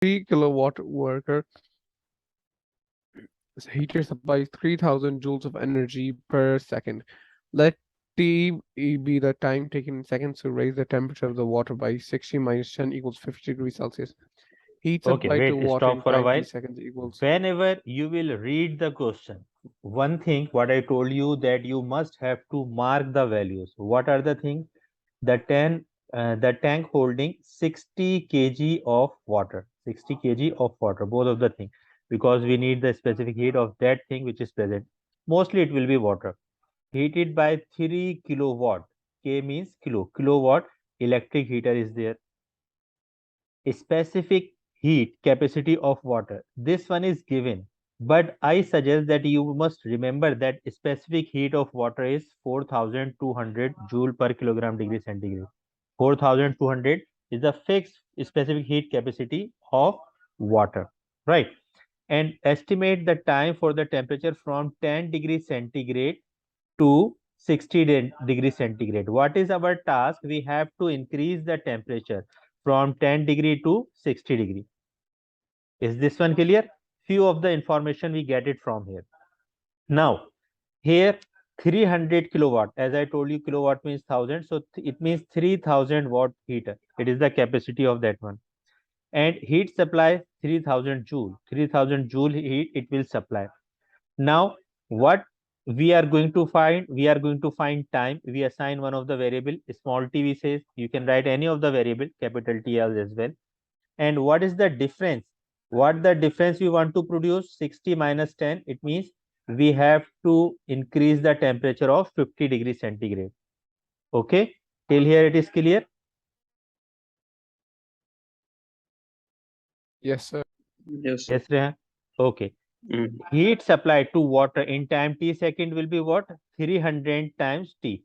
3 kilowatt worker heater supplies 3000 joules of energy per second. Let T be the time taken in seconds to raise the temperature of the water by 60 minus 10 equals 50 degrees Celsius. Heat Okay, supplied to wait, water stop in for a time while. t seconds equals. Whenever you will read the question, one thing what I told you that you must have to mark the values. What are the things? The tank holding 60 kg of water, 60 kg of water, both of the things, because we need the specific heat of that thing which is present. Mostly it will be water. Heated by 3 kilowatt. K means kilowatt electric heater is there. Specific heat capacity of water. This one is given, but I suggest that you must remember that specific heat of water is 4200 joule per kilogram degree centigrade. 4200 is the fixed specific heat capacity of water, right? And estimate the time for the temperature from 10 degrees centigrade to 60 degree centigrade. What is our task? We have to increase the temperature from 10 degree to 60 degree. Is this one clear? Few of the information we get it from here. Now, here 300 kilowatt, as I told you, kilowatt means 1000. So it means 3000 watt heater. It is the capacity of that one. And heat supply 3000 joule. 3000 joule heat it will supply. Now, what we are going to find? We are going to find time. We assign one of the variable, small t we says. You can write any of the variable, capital T as well. And what is the difference? What the difference we want to produce? 60 minus 10. It means we have to increase the temperature of 50 degrees centigrade. Okay. Till here it is clear. Yes, sir. Yes, sir. Yes, Rehan. Okay. Mm. Heat supplied to water in time t second will be what? 300 times t.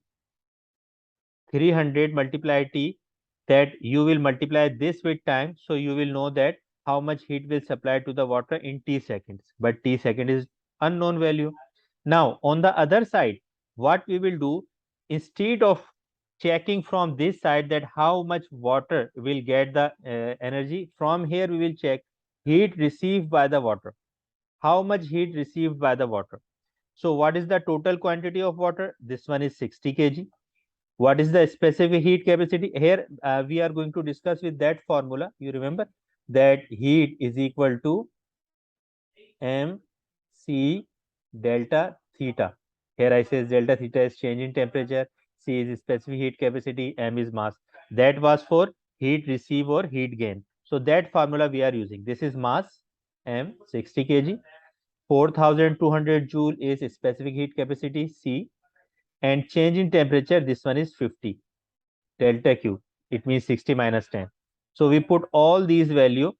300 multiply t, that you will multiply this with time, so you will know that how much heat will supply to the water in t seconds, but t second is unknown value. Now on the other side, what we will do, instead of checking from this side that how much water will get the energy, from here we will check heat received by the water, how much heat received by the water. So what is the total quantity of water? This one is 60 kg. What is the specific heat capacity? Here we are going to discuss with that formula. You remember that heat is equal to mc delta theta. Here I says delta theta is change in temperature, c is specific heat capacity, m is mass. That was for heat receive or heat gain. So that formula we are using. This is mass m 60 kg. 4200 joule is specific heat capacity c, and change in temperature, this one is 50 delta q, it means 60 minus 10. So we put all these value,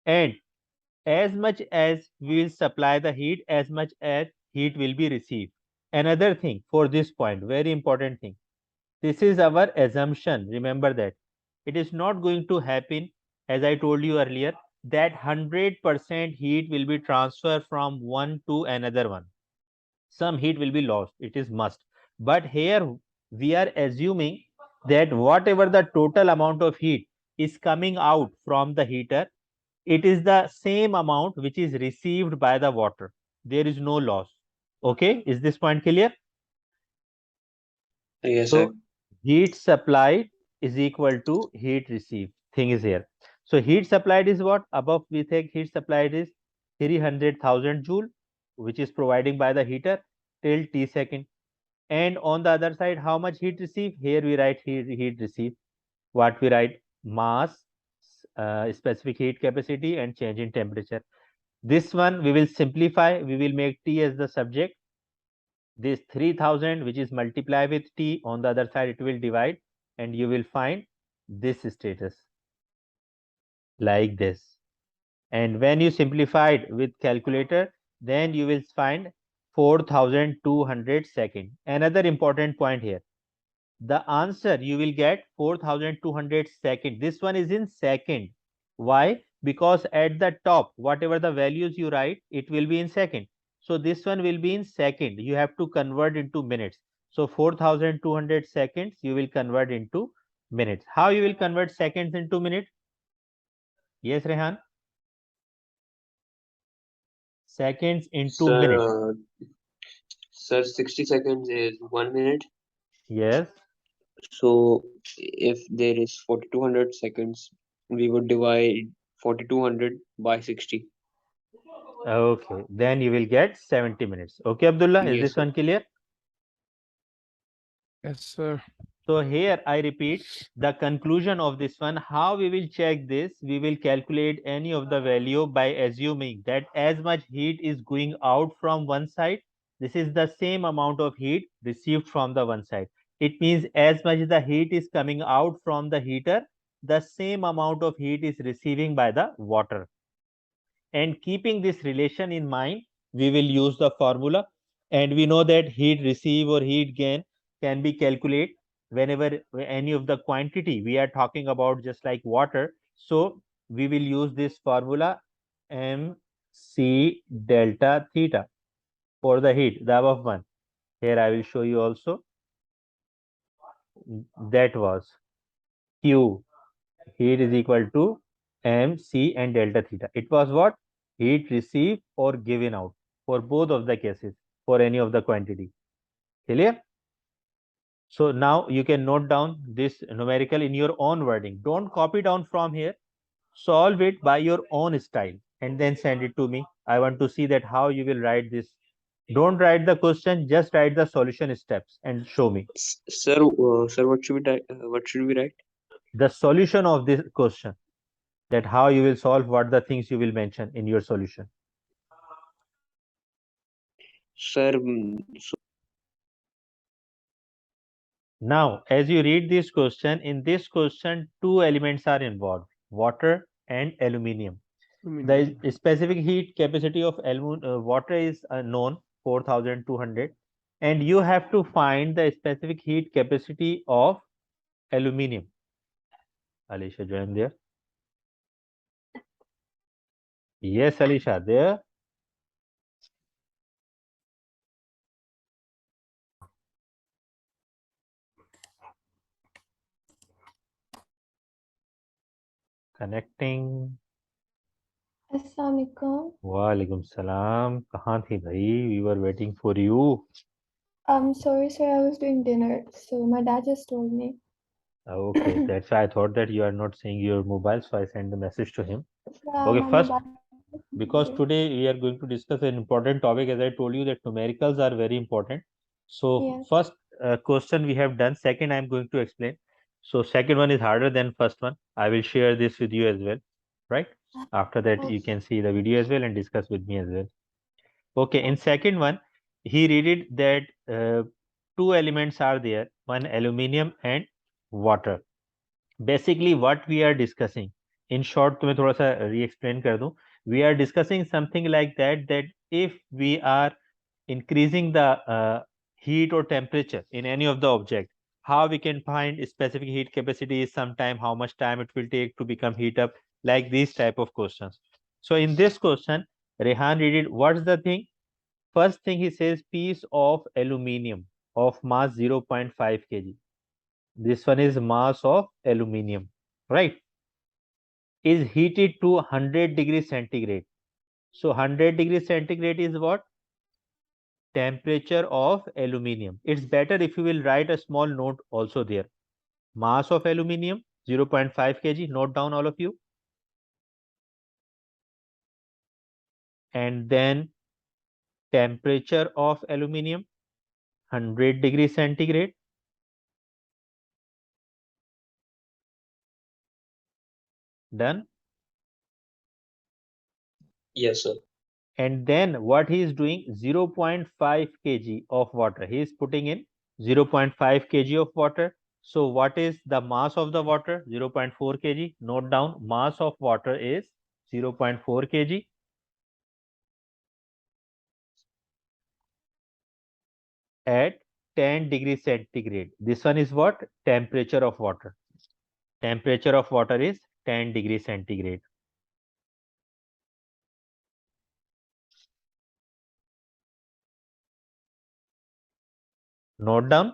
and as much as we will supply the heat, as much as heat will be received. Another thing for this point, very important thing, this is our assumption. Remember that it is not going to happen, as I told you earlier, that 100% heat will be transferred from one to another one. Some heat will be lost, it is must. But here we are assuming that whatever the total amount of heat is coming out from the heater, it is the same amount which is received by the water. There is no loss. Okay, is this point clear? Yes, sir. So heat supplied is equal to heat received. Thing is here. So heat supplied is what? Above we take heat supplied is 300,000 joule, which is providing by the heater till t second. And on the other side, how much heat received? Here we write heat received. What we write? Mass, specific heat capacity, and change in temperature. This one we will simplify. We will make T as the subject. This 3000 which is multiply with T, on the other side it will divide, and you will find this status like this. And when you simplify it with calculator, then you will find 4200 second. Another important point here, the answer you will get 4200 second. This one is in second. Why? Because at the top, whatever the values you write, it will be in second. So this one will be in second. You have to convert into minutes. So 4200 seconds you will convert into minutes. How you will convert seconds into minutes? Yes, Rehan. seconds into Sir, minutes. sir, 60 seconds is 1 minute. Yes. So if there is 4200 seconds, we would divide 4200 by 60. Okay. Then you will get 70 minutes. Okay, Abdullah, is Yes, this sir. one clear? Yes, sir. So here I repeat the conclusion of this one. How we will check this? We will calculate any of the value by assuming that as much heat is going out from one side, this is the same amount of heat received from the one side. It means as much the heat is coming out from the heater, the same amount of heat is receiving by the water. And keeping this relation in mind, we will use the formula. And we know that heat receive or heat gain can be calculated whenever any of the quantity we are talking about, just like water. So we will use this formula mc delta theta for the heat, the above one. Here I will show you also. That was Q, heat is equal to mc and delta theta. It was what? Heat received or given out for both of the cases for any of the quantity. Clear? So now you can note down this numerical in your own wording. Don't copy down from here. Solve it by your own style and then send it to me. I want to see that how you will write this. Don't write the question, just write the solution steps and show me Sir, what should we write? the solution of this question, that how you will solve, what the things you will mention in your solution. Sir, Now, as you read this question, in this question, two elements are involved, water and aluminium. The Aluminium. specific heat capacity of water is known, 4200, and you have to find the specific heat capacity of aluminium. Alisha, join there. Yes, Alisha, there. Connecting. Assalamualaikum. वालेकुम सलाम. कहाँ थी भाई? We were waiting for you. Sorry, sir, I was doing dinner, so my dad just told me. Okay, that's why I thought that you are not seeing your mobile, so I sent the message to him. Yeah, Okay, my first, mobile is because busy. today we are going to discuss an important topic, as I told you that numericals are very important. So Yes. first question we have done. Second, I am going to explain. So second one is harder than first one. I will share this with you as well, right? After that, you Okay. can see the video as well and discuss with me as well. Okay, in Okay. second one, he read it that two elements are there, one aluminium and water. Basically what we are discussing, in short to मैं थोड़ा सा re-explain कर दूं, we are discussing something like that if we are increasing the heat or temperature in any of the object, how we can find specific heat capacity is sometime, how much time it will take to become heat up, like these type of questions. So in this question, Rehan read it. What's the thing? First thing he says, piece of aluminium of mass 0.5 kg. This one is mass of aluminium, right? Is heated to 100 degrees centigrade. So 100 degrees centigrade is what? Temperature of aluminium. It's better if you will write a small note also there. Mass of aluminium 0.5 kg. Note down all of you. And then temperature of aluminium 100 degrees centigrade. Done. yes, sir. And then what he is doing, 0.5 kg of water he is putting in, 0.5 kg of water. So what is the mass of the water? 0.4 kg. Note down, mass of water is 0.4 kg at 10 degrees centigrade. This one is what? Temperature of water. Temperature of water is 10 degrees centigrade. Note down.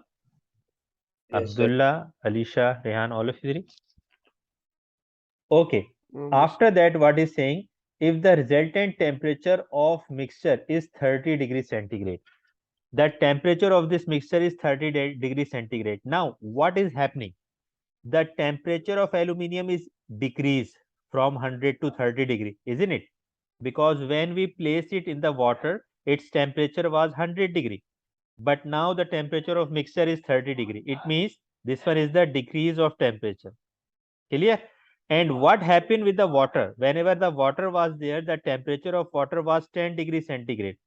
Yes, sir. Abdullah, Alisha, Rehan, all of you three. Okay. Yes, After that, what is saying? if the resultant temperature of mixture is 30 degrees centigrade. The temperature of this mixture is 30 degrees centigrade. Now, what is happening? The temperature of aluminium is decreased from 100 to 30 degree, isn't it? Because when we place it in the water, its temperature was 100 degree. But now the temperature of mixture is 30 degree. It means this one is the decrease of temperature. Clear? And what happened with the water? Whenever the water was there, the temperature of water was 10 degrees centigrade.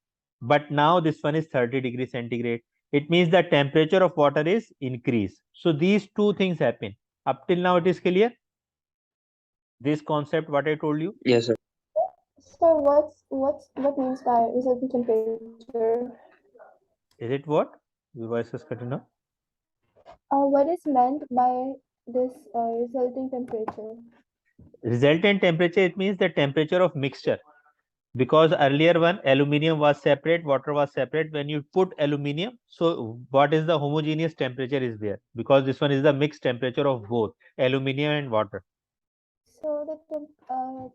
But now this one is 30 degrees centigrade. It means the temperature of water is increased. So these two things happen. Up till now it is clear? This concept what I told you? Yes, sir. So what means by resulting temperature? Is it what? Your voice is cutting off. What is meant by this resulting temperature? Resultant temperature, it means the temperature of mixture. Because earlier one aluminium was separate, water was separate. When you put aluminium, so what is the homogeneous temperature is there? Because this one is the mixed temperature of both aluminium and water. So the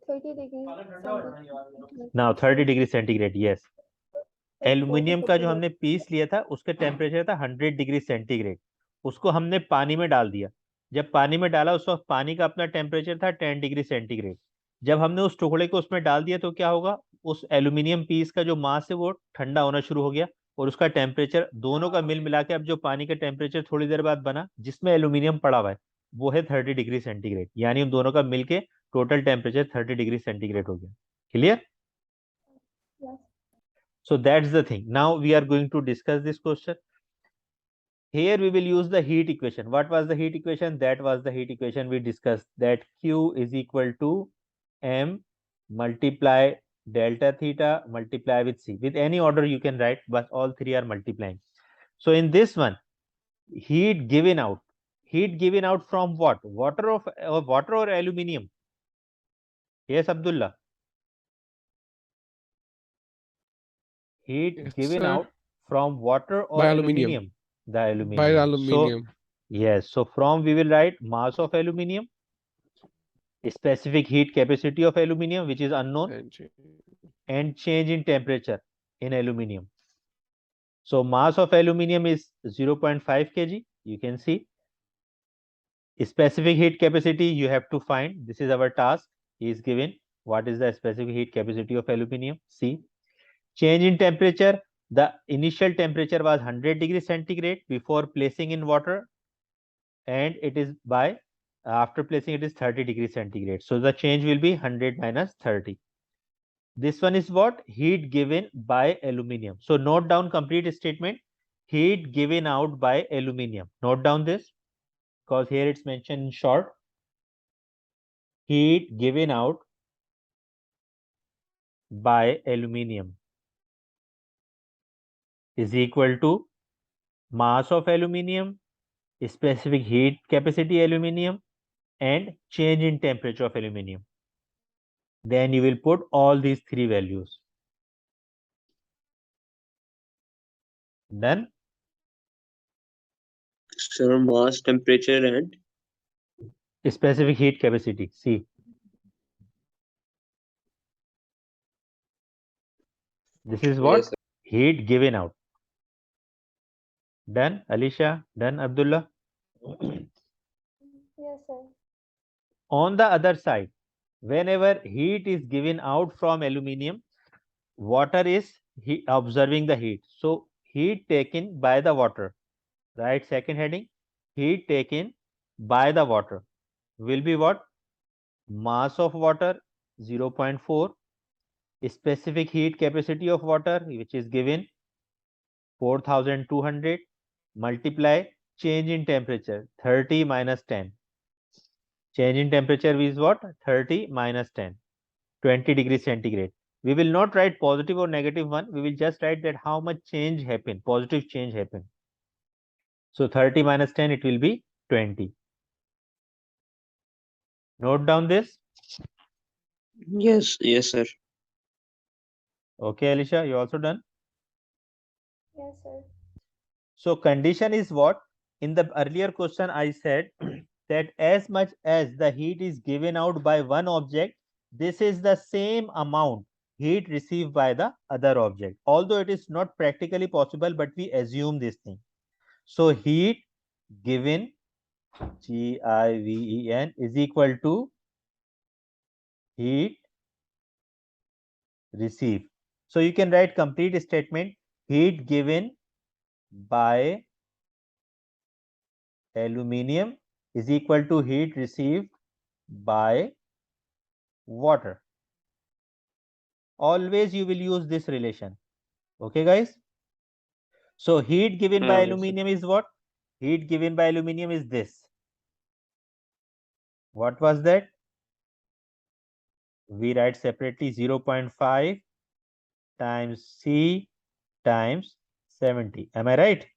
30 degree centigrade. Now 30 degree centigrade, yes. It's aluminium का जो 40 हमने piece लिया था उसका temperature था 100 degree centigrade. उसको हमने पानी में डाल दिया. जब पानी में डाला उस वक्त पानी का अपना टेम्परेचर था 10 डिग्री सेंटीग्रेड. जब हमने उस टुकड़े को उसमें डाल दिया तो क्या होगा? उस एल्यूमिनियम पीस का जो मास है वो ठंडा होना शुरू हो गया और उसका टेम्परेचर दोनों का मिल मिला के अब जो पानी का टेम्परेचर थोड़ी देर बाद बना जिसमें एल्यूमिनियम पड़ा हुआ है वो है 30 डिग्री सेंटीग्रेड. यानी उन दोनों का मिलके टोटल टेम्परेचर 30 डिग्री सेंटीग्रेड हो गया. Clear? Yes. So that's the thing. Now we are going to discuss this question. Here we will use the heat equation. What was the heat equation? That was the heat equation we discussed, that Q is equal to M multiply delta theta multiply with C. With any order you can write, but all three are multiplying. So in this one, heat given out from what? Water or aluminium? Yes, Abdullah. Heat Yes, given sir. out from water or By aluminium. aluminium? The By aluminium. So aluminium. yes, so from we will write mass of aluminium, specific heat capacity of aluminium which is unknown, and change in temperature in aluminium. So mass of aluminium is 0.5 kg. You can see specific heat capacity you have to find. This is our task. Is given what is the specific heat capacity of aluminium. See, change in temperature. The initial temperature was 100 degrees centigrade before placing in water, and it is by after placing it is 30 degrees centigrade. So the change will be 100 minus 30. This one is what? Heat given by aluminium. So note down complete statement. Heat given out by aluminium. Note down this because here it's mentioned in short. Heat given out by aluminium is equal to mass of aluminium, specific heat capacity aluminium, and change in temperature of aluminium. Then you will put all these three values. Done? Sir, mass, temperature, and Specific heat capacity. See, this is what? yes, sir. Heat given out. Done, Alisha? Done, Abdullah? Yes, sir. On the other side, whenever heat is given out from aluminium, water is observing the heat. So heat taken by the water, right? Second heading, heat taken by the water will be what? Mass of water 0.4, specific heat capacity of water which is given 4200, multiply change in temperature 30 minus 10. Change in temperature is what? 30 minus 10, 20 degrees centigrade. We will not write positive or negative one. We will just write that how much change happened, positive change happened. So 30 minus 10, it will be 20. Note down this. Yes, yes, sir. Okay, Alisha, you also done? Yes, sir. So condition is what? In the earlier question, I said that as much as the heat is given out by one object, this is the same amount heat received by the other object. Although it is not practically possible, but we assume this thing. So heat given, GIVEN, is equal to heat received. So you can write complete statement: heat given by aluminium is equal to heat received by water. Always you will use this relation. Okay, guys? So heat given by Yes, sir. aluminium is what? Heat given by aluminium is this. What was that? We write separately 0.5 times C times 70. Am I right?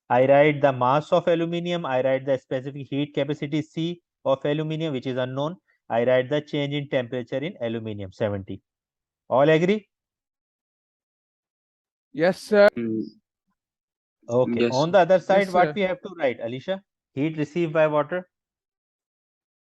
I write the mass of aluminium. I write the specific heat capacity C of aluminium, which is unknown. I write the change in temperature in aluminium, 70. All agree? Yes, sir. Mm, Okay. yes, On sir. the other Yes, side, what sir. we have to write, Alicia? Heat received by water.